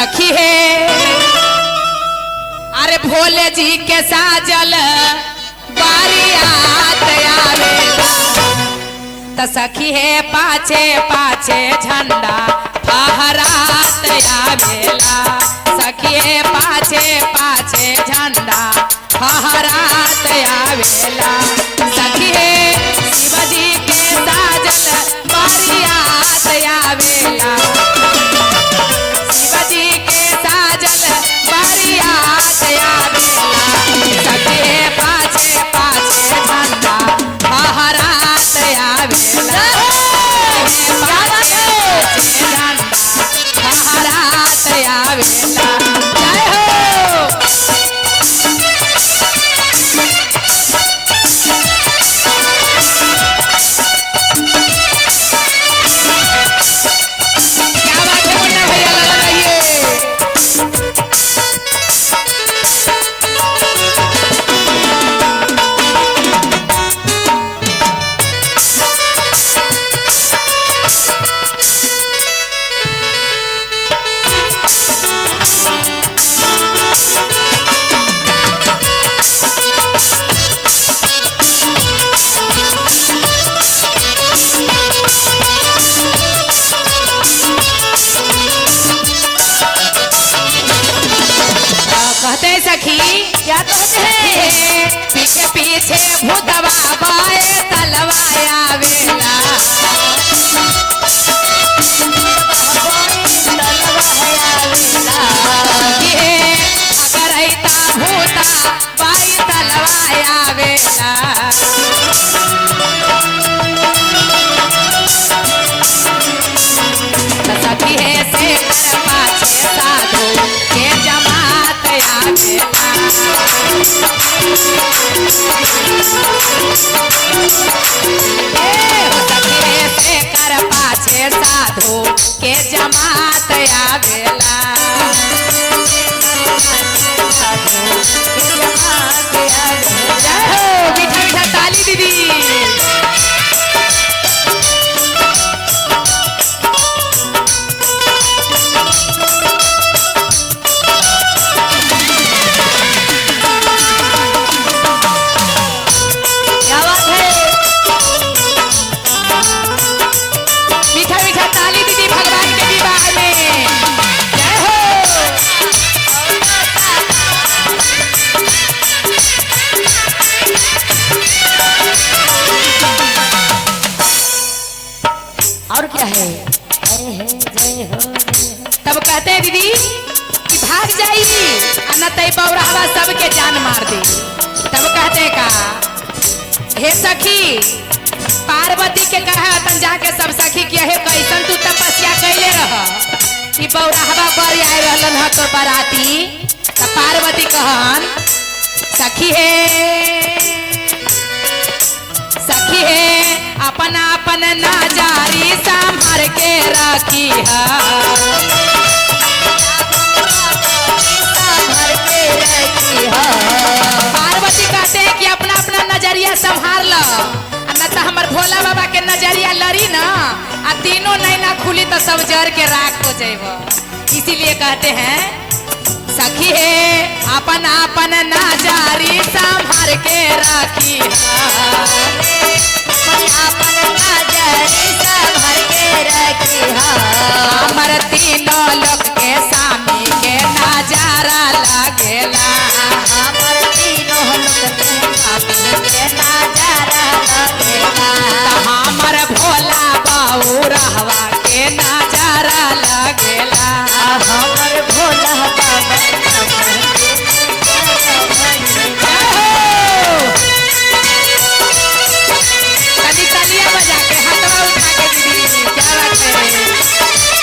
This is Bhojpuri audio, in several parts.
सखी है अरे भोले जी के साजल बारियात आवेला त सखी है पाछे पाछे झंडा फहरात आवेला सखी है पाछे पाछे झंडा फहरात आवेला सखी है शिवजी के साजल बारियात आवेला शिवजी के साजल बारियात आवेला सखी है पाछे पाछे झंडा फहरात आवेला फहरात आवेला जय हो क्या बात है मुन्ना भैया लगाइए कहते हैं सखी क्या कहते हैं पीछे पीछे भूतवा बाए तलवा आवेला ये अगर ऐता भूता बाई तलवा आवेला सखी है से कर पाछे साधु के जमात आवेला सखी है से कर पाछे साधु के जमात आवेला जय हो मीठा मीठा ताली दीदी क्या बात है मीठा मीठा ताली दीदी भगवान के विवाह में जय हो और क्या है जय हो तब कहते हैं दीदी कि भाग जाई न तई बौरावा सबके जान मार दे तब कहते हैं का हे सखी पार्वती के कहा तन जाके सब सखी के हे कैसन तू तपस्या कैले रह कि बौरावा पर आए रहलन ह तो बराती त पार्वती कहन सखी है अपन अपन नाजारी संभार के रखी है पार्वती कहते हैं कि अपना अपना नजरिया संभाल लो न तो हमार भोला बाबा के नजरिया लड़ी ना आ तीनों नैना खुली तो सब जर के राख हो जाएगा इसीलिए कहते हैं सखी है अपन अपन नाजारी संभार के रखी अपन नाजारी संभार के रखी हमर तीनों लोग के सामी के नजारा लगेला हमर तीनों लोग के सामी के नजारा लगेला हमर भोला बाबू रहवा के नजारा लगेला हमर भोला बाबा कभी तालियां बजा के हाथवा उठा के दीदी क्या बात है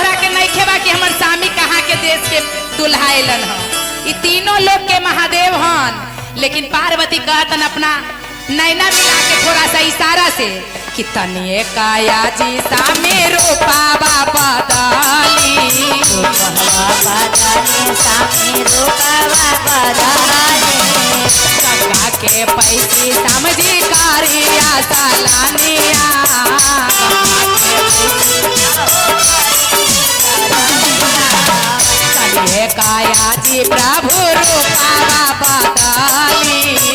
तोहरा के नइखे बा कि हमर स्वामी कहाँ के देश के दुल्हा अइलन ह। ई तीनों लोग के महादेव हन, लेकिन पार्वती कहतन अपना नैना मिला के थोड़ा सा इशारा से कि तनिए काया जी सामे रूपावा बदली, गंगा के पैसी समझी कारिया सालानिया, तनिए काया जी प्रभु रूपावा बदली,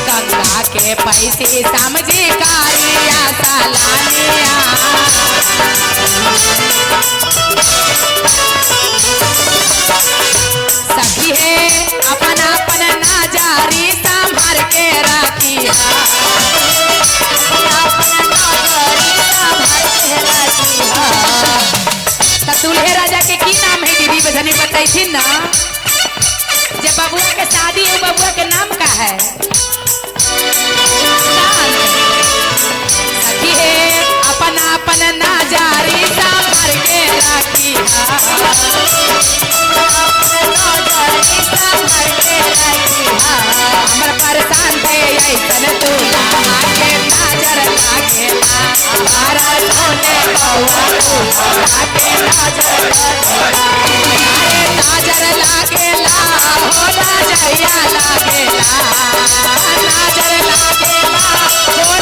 गंगा के पैसे समझी कारिया सालानिया, सखी है अपन अपन नाजारी संभर के रखिया, दुल्हे राजा के की नाम है दीदी बधनी बताई ना, जब बबुआ के शादी है बबुआ के नाम का है? सखी है अपन अपन नाजारी संभर के रखिया, हमर परेशान थे ऐसन दूल्हा के नजर लागेला, बारा सोने बउआ दूल्हा के नजर लागेला, हो नजरिया लागेला, नजर लागेला, हो